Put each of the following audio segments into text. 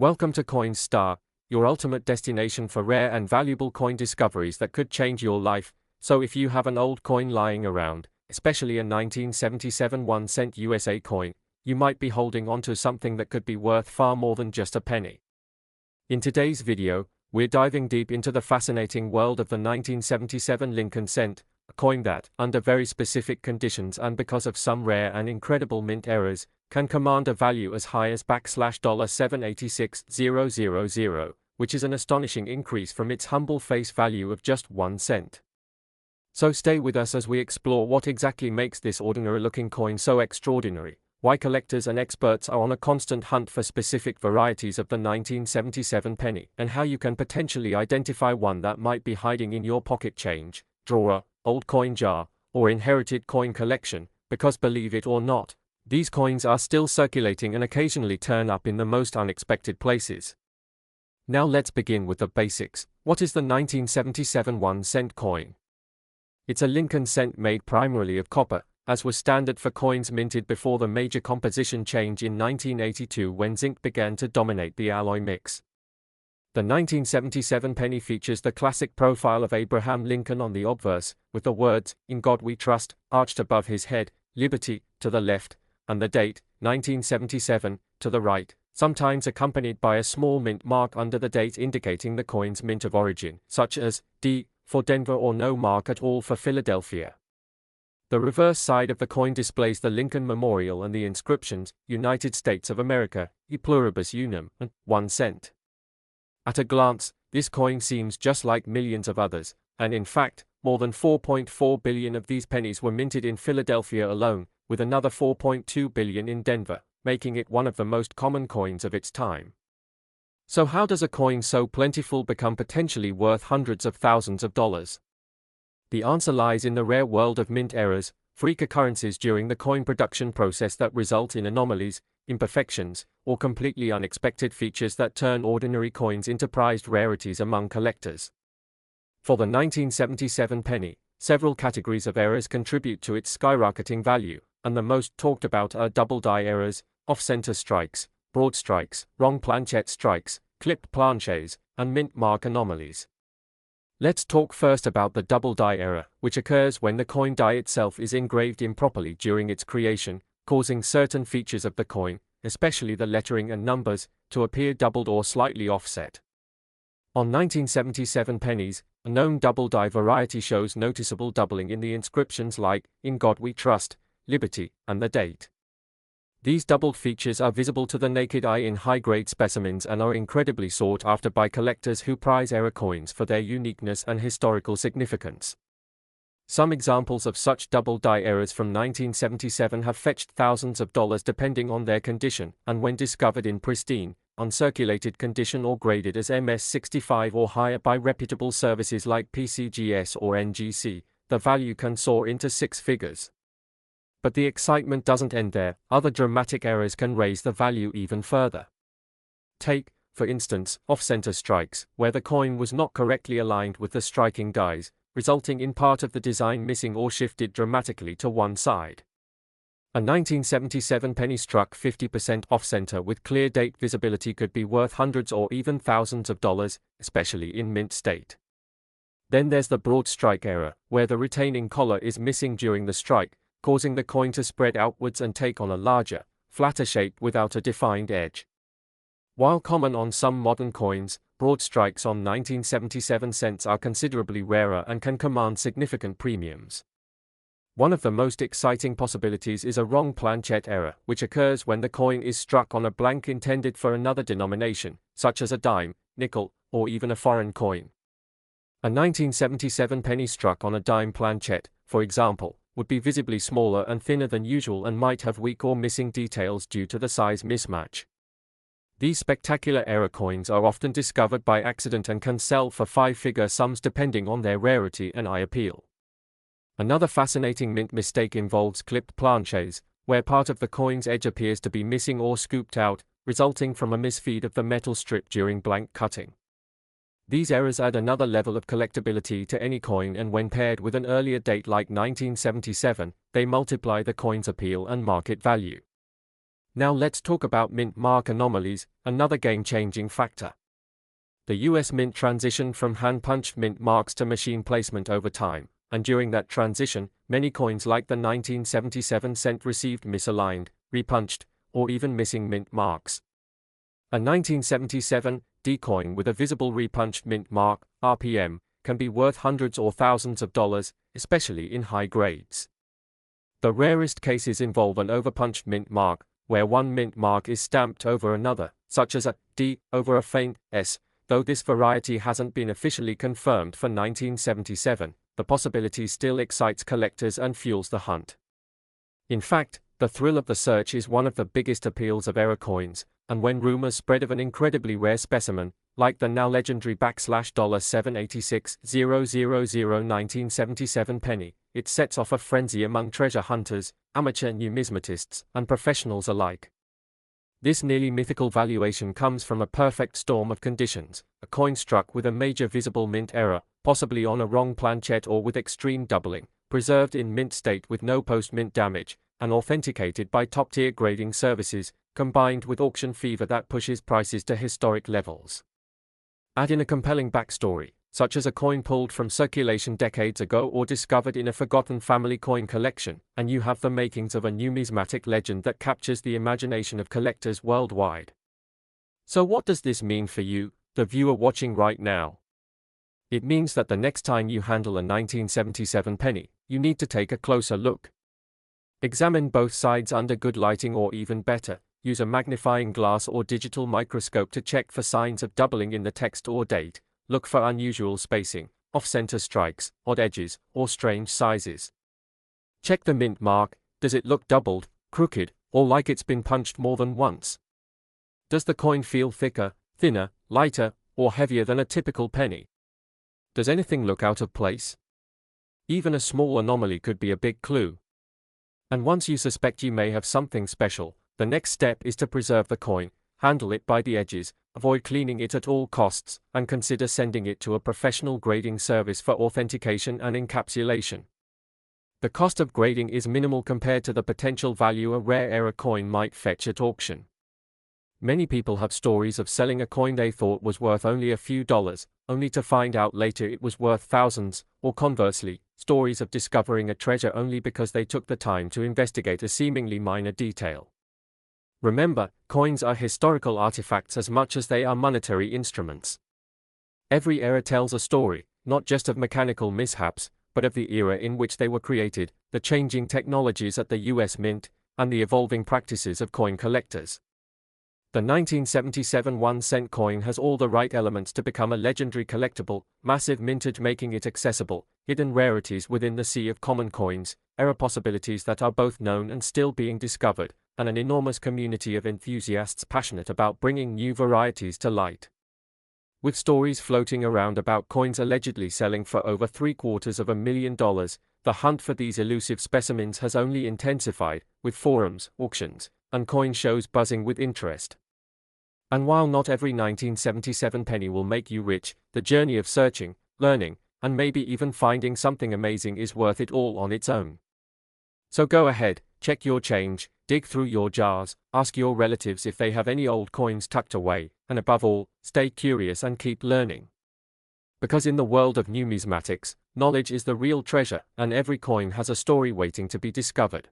Welcome to Coinstar, your ultimate destination for rare and valuable coin discoveries that could change your life. So if you have an old coin lying around, especially a 1977 1-cent USA coin, you might be holding onto something that could be worth far more than just a penny. In today's video, we're diving deep into the fascinating world of the 1977 Lincoln cent, a coin that, under very specific conditions and because of some rare and incredible mint errors, can command a value as high as $786,000, which is an astonishing increase from its humble face value of just 1 cent. So stay with us as we explore what exactly makes this ordinary-looking coin so extraordinary, why collectors and experts are on a constant hunt for specific varieties of the 1977 penny, and how you can potentially identify one that might be hiding in your pocket change, drawer, old coin jar, or inherited coin collection, because believe it or not, these coins are still circulating and occasionally turn up in the most unexpected places. Now let's begin with the basics. What is the 1977 1-cent coin? It's a Lincoln cent made primarily of copper, as was standard for coins minted before the major composition change in 1982 when zinc began to dominate the alloy mix. The 1977 penny features the classic profile of Abraham Lincoln on the obverse, with the words, "In God We Trust," arched above his head, "Liberty," to the left, and the date, 1977, to the right, sometimes accompanied by a small mint mark under the date indicating the coin's mint of origin, such as D for Denver or no mark at all for Philadelphia. The reverse side of the coin displays the Lincoln Memorial and the inscriptions, United States of America, E pluribus unum, and 1 cent. At a glance, this coin seems just like millions of others, and in fact, more than 4.4 billion of these pennies were minted in Philadelphia alone, with another 4.2 billion in Denver, making it one of the most common coins of its time. So how does a coin so plentiful become potentially worth hundreds of thousands of dollars? The answer lies in the rare world of mint errors, freak occurrences during the coin production process that result in anomalies, imperfections, or completely unexpected features that turn ordinary coins into prized rarities among collectors. For the 1977 penny, several categories of errors contribute to its skyrocketing value, and the most talked about are double die errors, off-center strikes, broad strikes, wrong planchette strikes, clipped planches, and mint mark anomalies. Let's talk first about the double die error, which occurs when the coin die itself is engraved improperly during its creation, causing certain features of the coin, especially the lettering and numbers, to appear doubled or slightly offset. On 1977 pennies, a known double die variety shows noticeable doubling in the inscriptions like, "In God We Trust," "Liberty," and the date. These doubled features are visible to the naked eye in high-grade specimens and are incredibly sought after by collectors who prize error coins for their uniqueness and historical significance. Some examples of such double die errors from 1977 have fetched thousands of dollars depending on their condition, and when discovered in pristine, uncirculated condition or graded as MS65 or higher by reputable services like PCGS or NGC, the value can soar into 6 figures. But the excitement doesn't end there. Other dramatic errors can raise the value even further. Take, for instance, off-center strikes, where the coin was not correctly aligned with the striking dies, resulting in part of the design missing or shifted dramatically to one side. A 1977 penny struck 50% off-center with clear date visibility could be worth hundreds or even thousands of dollars, especially in mint state. Then there's the broad strike error, where the retaining collar is missing during the strike, causing the coin to spread outwards and take on a larger, flatter shape without a defined edge. While common on some modern coins, broad strikes on 1977 cents are considerably rarer and can command significant premiums. One of the most exciting possibilities is a wrong planchette error, which occurs when the coin is struck on a blank intended for another denomination, such as a dime, nickel, or even a foreign coin. A 1977 penny struck on a dime planchette, for example, would be visibly smaller and thinner than usual and might have weak or missing details due to the size mismatch. These spectacular error coins are often discovered by accident and can sell for 5-figure sums depending on their rarity and eye appeal. Another fascinating mint mistake involves clipped planches, where part of the coin's edge appears to be missing or scooped out, resulting from a misfeed of the metal strip during blank cutting. These errors add another level of collectability to any coin, and when paired with an earlier date like 1977, they multiply the coin's appeal and market value. Now let's talk about mint mark anomalies, another game-changing factor. The US Mint transitioned from hand-punched mint marks to machine placement over time, and during that transition, many coins like the 1977 cent received misaligned, repunched, or even missing mint marks. A 1977 D coin with a visible repunched mint mark, RPM, can be worth hundreds or thousands of dollars, especially in high grades. The rarest cases involve an overpunched mint mark, where one mint mark is stamped over another, such as a D over a faint S. Though this variety hasn't been officially confirmed for 1977, the possibility still excites collectors and fuels the hunt. In fact, the thrill of the search is one of the biggest appeals of error coins, and when rumors spread of an incredibly rare specimen, like the now legendary $786,000 1977 penny, it sets off a frenzy among treasure hunters, amateur numismatists, and professionals alike. This nearly mythical valuation comes from a perfect storm of conditions: a coin struck with a major visible mint error, possibly on a wrong planchette or with extreme doubling, preserved in mint state with no post-mint damage, and authenticated by top-tier grading services, combined with auction fever that pushes prices to historic levels. Add in a compelling backstory, such as a coin pulled from circulation decades ago or discovered in a forgotten family coin collection, and you have the makings of a numismatic legend that captures the imagination of collectors worldwide. So what does this mean for you, the viewer watching right now? It means that the next time you handle a 1977 penny, you need to take a closer look. Examine both sides under good lighting, or even better, use a magnifying glass or digital microscope to check for signs of doubling in the text or date. Look for unusual spacing, off-center strikes, odd edges, or strange sizes. Check the mint mark. Does it look doubled, crooked, or like it's been punched more than once? Does the coin feel thicker, thinner, lighter, or heavier than a typical penny? Does anything look out of place? Even a small anomaly could be a big clue. And once you suspect you may have something special, the next step is to preserve the coin, handle it by the edges, avoid cleaning it at all costs, and consider sending it to a professional grading service for authentication and encapsulation. The cost of grading is minimal compared to the potential value a rare error coin might fetch at auction. Many people have stories of selling a coin they thought was worth only a few dollars, only to find out later it was worth thousands, or conversely, stories of discovering a treasure only because they took the time to investigate a seemingly minor detail. Remember, coins are historical artifacts as much as they are monetary instruments. Every era tells a story, not just of mechanical mishaps, but of the era in which they were created, the changing technologies at the US Mint, and the evolving practices of coin collectors. The 1977 1-cent coin has all the right elements to become a legendary collectible: massive mintage making it accessible, hidden rarities within the sea of common coins, error possibilities that are both known and still being discovered, and an enormous community of enthusiasts passionate about bringing new varieties to light. With stories floating around about coins allegedly selling for over $750,000, the hunt for these elusive specimens has only intensified, with forums, auctions, and coin shows buzzing with interest. And while not every 1977 penny will make you rich, the journey of searching, learning, and maybe even finding something amazing is worth it all on its own. So go ahead, check your change, dig through your jars, ask your relatives if they have any old coins tucked away, and above all, stay curious and keep learning. Because in the world of numismatics, knowledge is the real treasure, and every coin has a story waiting to be discovered.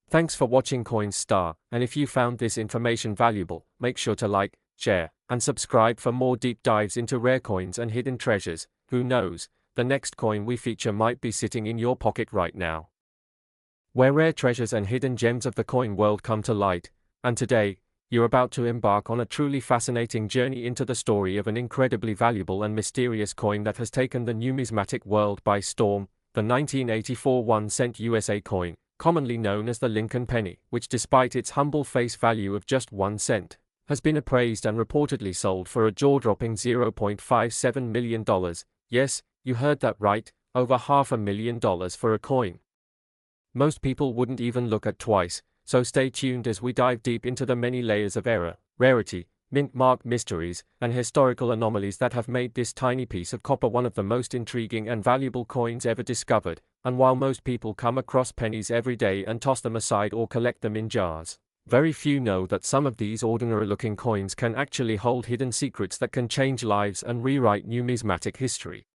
Thanks for watching Coins Star, and if you found this information valuable, make sure to like, share, and subscribe for more deep dives into rare coins and hidden treasures. Who knows, the next coin we feature might be sitting in your pocket right now. Where rare treasures and hidden gems of the coin world come to light, and today, you're about to embark on a truly fascinating journey into the story of an incredibly valuable and mysterious coin that has taken the numismatic world by storm, the 1984 1-cent USA coin, commonly known as the Lincoln penny, which despite its humble face value of just 1 cent, has been appraised and reportedly sold for a jaw-dropping $0.57 million. Yes, you heard that right, over $500,000 for a coin. Most people wouldn't even look at twice, so stay tuned as we dive deep into the many layers of error, rarity, mint mark mysteries, and historical anomalies that have made this tiny piece of copper one of the most intriguing and valuable coins ever discovered. And while most people come across pennies every day and toss them aside or collect them in jars, Very few know that some of these ordinary-looking coins can actually hold hidden secrets that can change lives and rewrite numismatic history.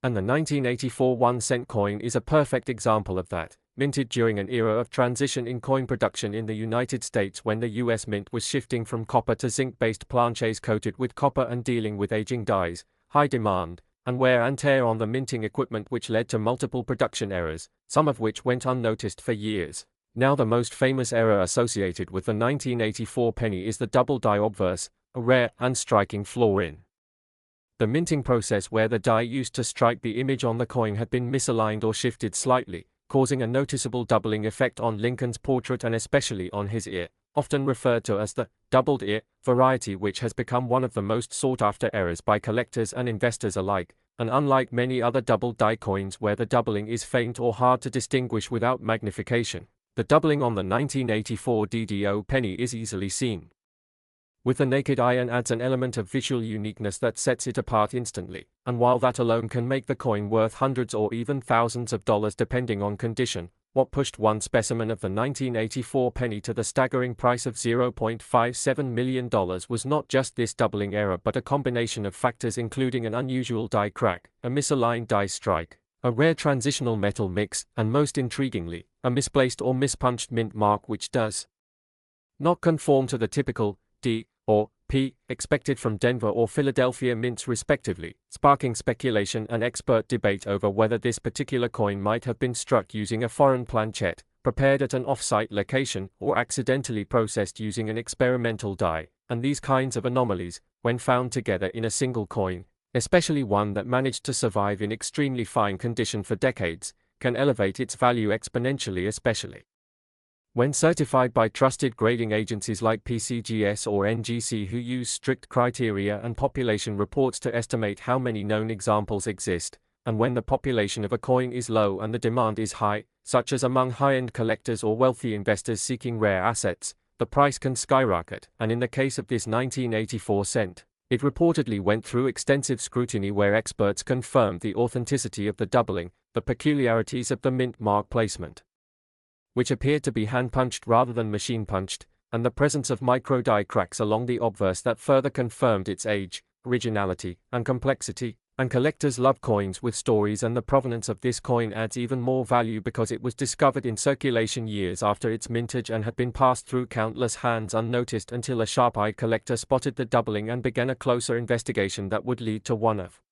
And the 1984 1-cent coin is a perfect example of that, minted during an era of transition in coin production in the United States when the US Mint was shifting from copper to zinc-based planchets coated with copper and dealing with aging dies, high demand, and wear and tear on the minting equipment, which led to multiple production errors, some of which went unnoticed for years. Now the most famous error associated with the 1984 penny is the double die obverse, a rare and striking flaw in the minting process where the die used to strike the image on the coin had been misaligned or shifted slightly, causing a noticeable doubling effect on Lincoln's portrait and especially on his ear, often referred to as the doubled ear variety, which has become one of the most sought-after errors by collectors and investors alike, and unlike many other doubled die coins where the doubling is faint or hard to distinguish without magnification, the doubling on the 1984 DDO penny is easily seen with the naked eye and adds an element of visual uniqueness that sets it apart instantly, and while that alone can make the coin worth hundreds or even thousands of dollars depending on condition, what pushed one specimen of the 1984 penny to the staggering price of $0.57 million was not just this doubling error but a combination of factors including an unusual die crack, a misaligned die strike, a rare transitional metal mix, and most intriguingly, a misplaced or mispunched mint mark which does not conform to the typical D or P expected from Denver or Philadelphia mints respectively, sparking speculation and expert debate over whether this particular coin might have been struck using a foreign planchette, prepared at an off-site location, or accidentally processed using an experimental die, and these kinds of anomalies, when found together in a single coin, especially one that managed to survive in extremely fine condition for decades, can elevate its value exponentially, especially when certified by trusted grading agencies like PCGS or NGC, who use strict criteria and population reports to estimate how many known examples exist, and when the population of a coin is low and the demand is high, such as among high-end collectors or wealthy investors seeking rare assets, the price can skyrocket, and in the case of this 1984 cent, it reportedly went through extensive scrutiny where experts confirmed the authenticity of the doubling, the peculiarities of the mint mark placement, which appeared to be hand-punched rather than machine-punched, and the presence of micro-die cracks along the obverse that further confirmed its age, originality, and complexity. And collectors love coins with stories, and the provenance of this coin adds even more value because it was discovered in circulation years after its mintage and had been passed through countless hands unnoticed until a sharp-eyed collector spotted the doubling and began a closer investigation that would lead to one of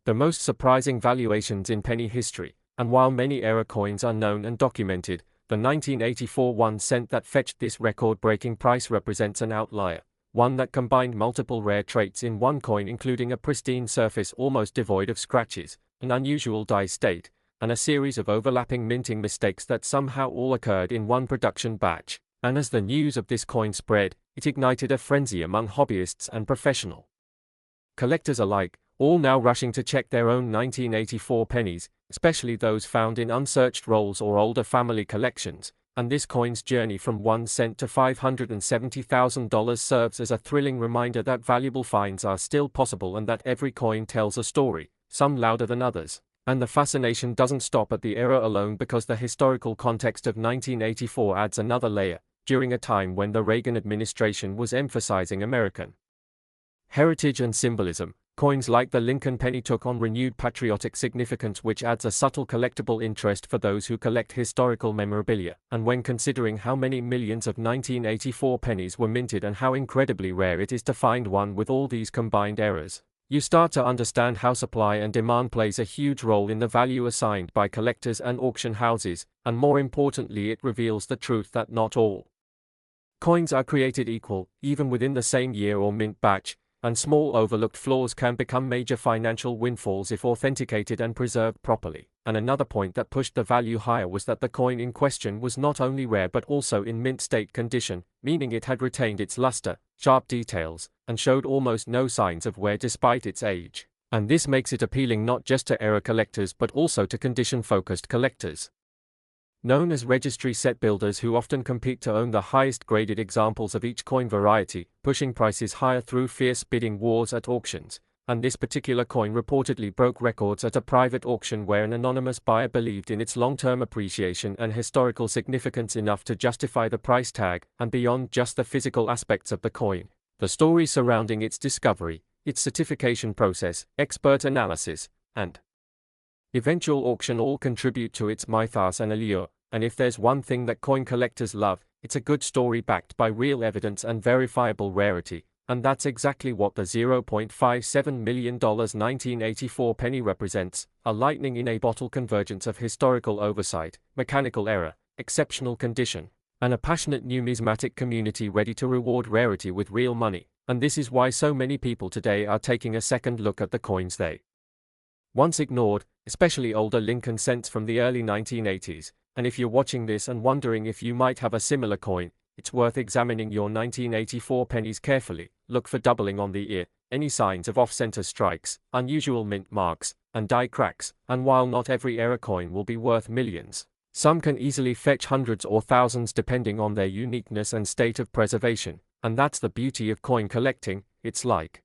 the most surprising valuations in penny history. And while many error coins are known and documented, the 1984 1 cent that fetched this record-breaking price represents an outlier, one that combined multiple rare traits in one coin, including a pristine surface almost devoid of scratches, an unusual die state, and a series of overlapping minting mistakes that somehow all occurred in one production batch. And as the news of this coin spread, it ignited a frenzy among hobbyists and professional collectors alike, all now rushing to check their own 1984 pennies, especially those found in unsearched rolls or older family collections, and this coin's journey from 1 cent to $570,000 serves as a thrilling reminder that valuable finds are still possible and that every coin tells a story, some louder than others. And the fascination doesn't stop at the era alone, because the historical context of 1984 adds another layer, during a time when the Reagan administration was emphasizing American heritage and symbolism. Coins like the Lincoln penny took on renewed patriotic significance, which adds a subtle collectible interest for those who collect historical memorabilia. And when considering how many millions of 1984 pennies were minted and how incredibly rare it is to find one with all these combined errors, you start to understand how supply and demand plays a huge role in the value assigned by collectors and auction houses, and more importantly, it reveals the truth that not all coins are created equal, even within the same year or mint batch, and small overlooked flaws can become major financial windfalls if authenticated and preserved properly. And another point that pushed the value higher was that the coin in question was not only rare but also in mint state condition, meaning it had retained its luster, sharp details, and showed almost no signs of wear despite its age. And this makes it appealing not just to error collectors but also to condition-focused collectors, known as registry set builders, who often compete to own the highest graded examples of each coin variety, pushing prices higher through fierce bidding wars at auctions. and this particular coin reportedly broke records at a private auction where an anonymous buyer believed in its long-term appreciation and historical significance enough to justify the price tag, and beyond just the physical aspects of the coin, the story surrounding its discovery, its certification process, expert analysis, and eventual auction all contribute to its mythos and allure. And if there's one thing that coin collectors love, it's a good story backed by real evidence and verifiable rarity. And that's exactly what the $0.57 million 1984 penny represents, a lightning-in-a-bottle convergence of historical oversight, mechanical error, exceptional condition, and a passionate numismatic community ready to reward rarity with real money. And this is why so many people today are taking a second look at the coins they once ignored, especially older Lincoln cents from the early 1980s. And if you're watching this and wondering if you might have a similar coin, it's worth examining your 1984 pennies carefully. Look for doubling on the ear, any signs of off-center strikes, unusual mint marks, and die cracks. And while not every era coin will be worth millions, some can easily fetch hundreds or thousands depending on their uniqueness and state of preservation. And that's the beauty of coin collecting. It's like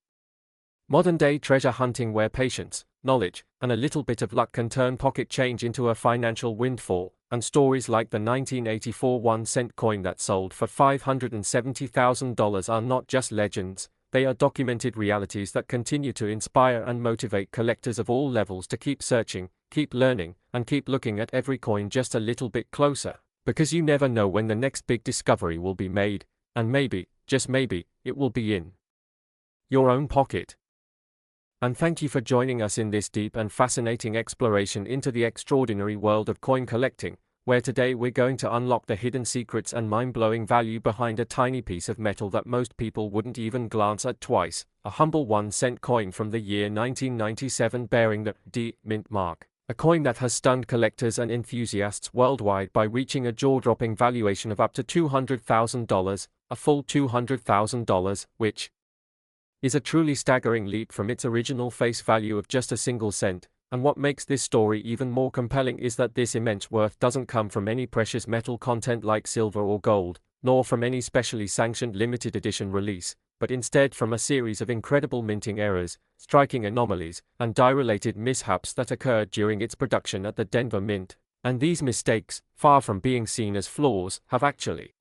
modern-day treasure hunting where patience, knowledge, and a little bit of luck can turn pocket change into a financial windfall. And stories like the 1984 1-cent coin that sold for $570,000 are not just legends, they are documented realities that continue to inspire and motivate collectors of all levels to keep searching, keep learning, and keep looking at every coin just a little bit closer. Because you never know when the next big discovery will be made, and maybe, just maybe, it will be in your own pocket. And thank you for joining us in this deep and fascinating exploration into the extraordinary world of coin collecting, where today we're going to unlock the hidden secrets and mind-blowing value behind a tiny piece of metal that most people wouldn't even glance at twice, a humble 1-cent coin from the year 1997 bearing the D mint mark, a coin that has stunned collectors and enthusiasts worldwide by reaching a jaw-dropping valuation of up to $200,000, a full $200,000, which is a truly staggering leap from its original face value of just a single cent. And what makes this story even more compelling is that this immense worth doesn't come from any precious metal content like silver or gold, nor from any specially sanctioned limited edition release, but instead from a series of incredible minting errors, striking anomalies, and die-related mishaps that occurred during its production at the Denver Mint. And these mistakes, far from being seen as flaws, have actually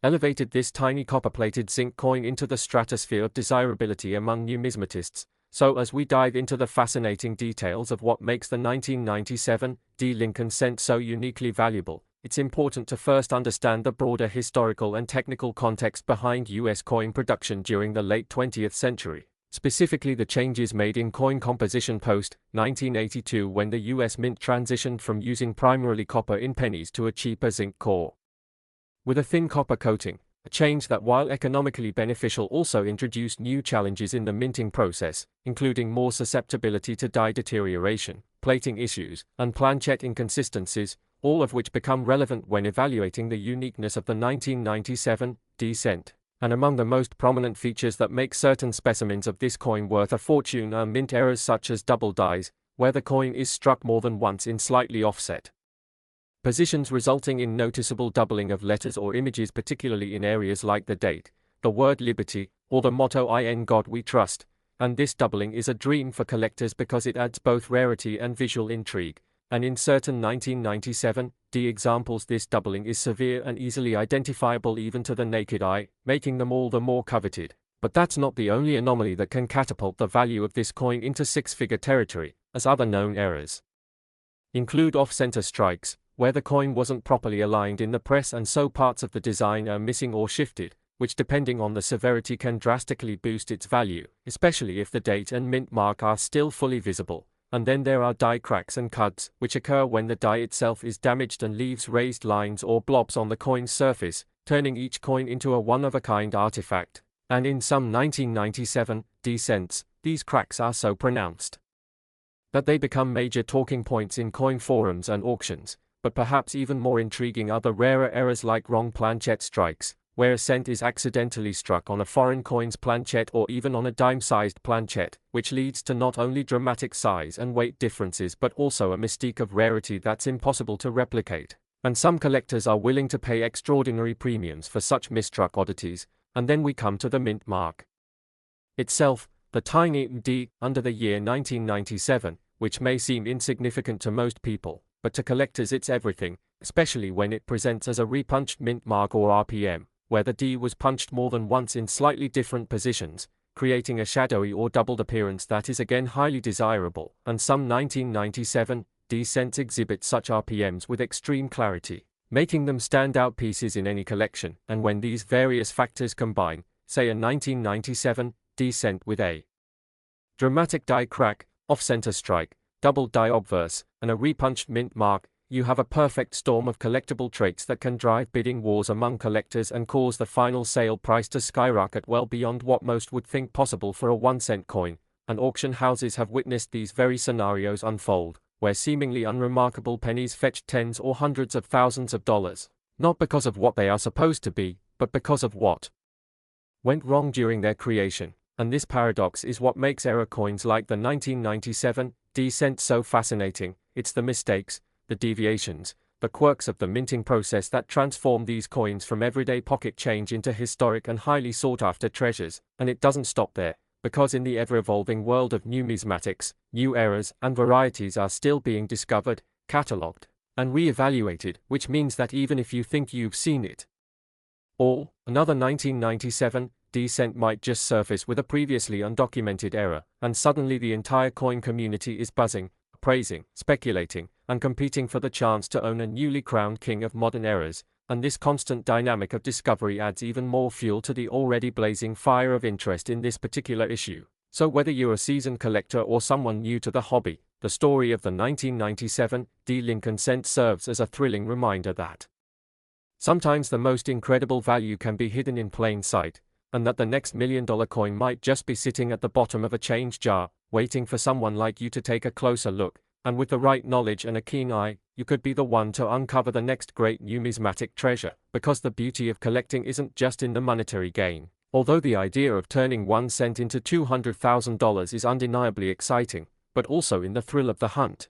elevated this tiny copper-plated zinc coin into the stratosphere of desirability among numismatists. So as we dive into the fascinating details of what makes the 1997 D Lincoln cent so uniquely valuable, it's important to first understand the broader historical and technical context behind U.S. coin production during the late 20th century, specifically the changes made in coin composition post-1982 when the U.S. Mint transitioned from using primarily copper in pennies to a cheaper zinc core with a thin copper coating, a change that, while economically beneficial, also introduced new challenges in the minting process, including more susceptibility to die deterioration, plating issues, and planchet inconsistencies, all of which become relevant when evaluating the uniqueness of the 1997 D cent. And among the most prominent features that make certain specimens of this coin worth a fortune are mint errors such as double dies, where the coin is struck more than once in slightly offset positions, resulting in noticeable doubling of letters or images, particularly in areas like the date, the word liberty, or the motto "In God We Trust." And this doubling is a dream for collectors because it adds both rarity and visual intrigue. And in certain 1997 D examples, this doubling is severe and easily identifiable even to the naked eye, making them all the more coveted. But that's not the only anomaly that can catapult the value of this coin into six-figure territory, as other known errors include off-center strikes, where the coin wasn't properly aligned in the press and so parts of the design are missing or shifted, which depending on the severity can drastically boost its value, especially if the date and mint mark are still fully visible. And then there are die cracks and cuts, which occur when the die itself is damaged and leaves raised lines or blobs on the coin's surface, turning each coin into a one-of-a-kind artifact. And in some 1997 D cents, these cracks are so pronounced that they become major talking points in coin forums and auctions. But perhaps even more intriguing are the rarer errors like wrong planchet strikes, where a cent is accidentally struck on a foreign coin's planchet or even on a dime-sized planchet, which leads to not only dramatic size and weight differences but also a mystique of rarity that's impossible to replicate. And some collectors are willing to pay extraordinary premiums for such misstruck oddities. And then we come to the mint mark itself, the tiny D under the year 1997, which may seem insignificant to most people, but to collectors it's everything, especially when it presents as a repunched mint mark or RPM, where the D was punched more than once in slightly different positions, creating a shadowy or doubled appearance that is again highly desirable, and some 1997 D cents exhibit such RPMs with extreme clarity, making them standout pieces in any collection. And when these various factors combine, say a 1997 D cent with a dramatic die crack, off-center strike, double die obverse, and a repunched mint mark, you have a perfect storm of collectible traits that can drive bidding wars among collectors and cause the final sale price to skyrocket well beyond what most would think possible for a 1-cent coin, and auction houses have witnessed these very scenarios unfold, where seemingly unremarkable pennies fetch tens or hundreds of thousands of dollars, not because of what they are supposed to be, but because of what went wrong during their creation. And this paradox is what makes error coins like the 1997 D cent so fascinating. It's the mistakes, the deviations, the quirks of the minting process that transform these coins from everyday pocket change into historic and highly sought-after treasures. And it doesn't stop there, because in the ever-evolving world of numismatics, new errors and varieties are still being discovered, catalogued, and re-evaluated, which means that even if you think you've seen it all, another 1997 D cent might just surface with a previously undocumented error, and suddenly the entire coin community is buzzing, appraising, speculating, and competing for the chance to own a newly crowned king of modern errors. And this constant dynamic of discovery adds even more fuel to the already blazing fire of interest in this particular issue. So whether you're a seasoned collector or someone new to the hobby, the story of the 1997 D Lincoln cent serves as a thrilling reminder that sometimes the most incredible value can be hidden in plain sight, and that the next $1 million coin might just be sitting at the bottom of a change jar, waiting for someone like you to take a closer look. And with the right knowledge and a keen eye, you could be the one to uncover the next great numismatic treasure, because the beauty of collecting isn't just in the monetary gain. Although the idea of turning 1 cent into $200,000 is undeniably exciting, but also in the thrill of the hunt,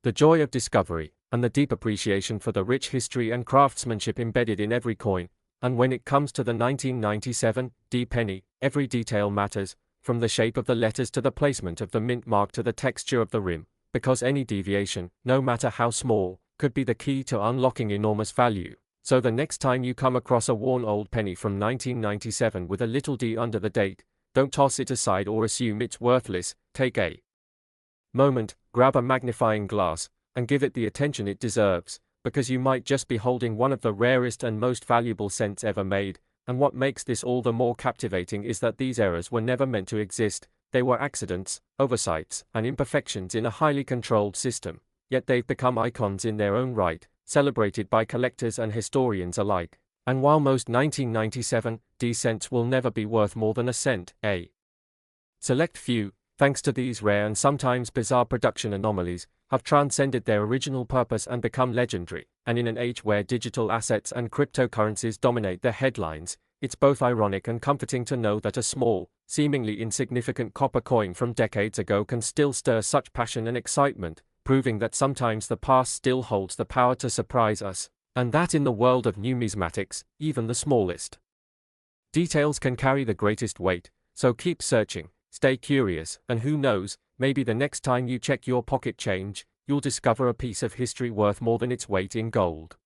the joy of discovery, and the deep appreciation for the rich history and craftsmanship embedded in every coin. And when it comes to the 1997 D penny, every detail matters, from the shape of the letters to the placement of the mint mark to the texture of the rim, because any deviation, no matter how small, could be the key to unlocking enormous value. So the next time you come across a worn old penny from 1997 with a little d under the date, don't toss it aside or assume it's worthless. Take a moment, grab a magnifying glass, and give it the attention it deserves, because you might just be holding one of the rarest and most valuable cents ever made. And what makes this all the more captivating is that these errors were never meant to exist. They were accidents, oversights, and imperfections in a highly controlled system, yet they've become icons in their own right, celebrated by collectors and historians alike. And while most 1997 D cents will never be worth more than a cent, a select few, thanks to these rare and sometimes bizarre production anomalies, have transcended their original purpose and become legendary. And in an age where digital assets and cryptocurrencies dominate the headlines, it's both ironic and comforting to know that a small, seemingly insignificant copper coin from decades ago can still stir such passion and excitement, proving that sometimes the past still holds the power to surprise us, and that in the world of numismatics, even the smallest details can carry the greatest weight. So keep searching, stay curious, and who knows, maybe the next time you check your pocket change, you'll discover a piece of history worth more than its weight in gold.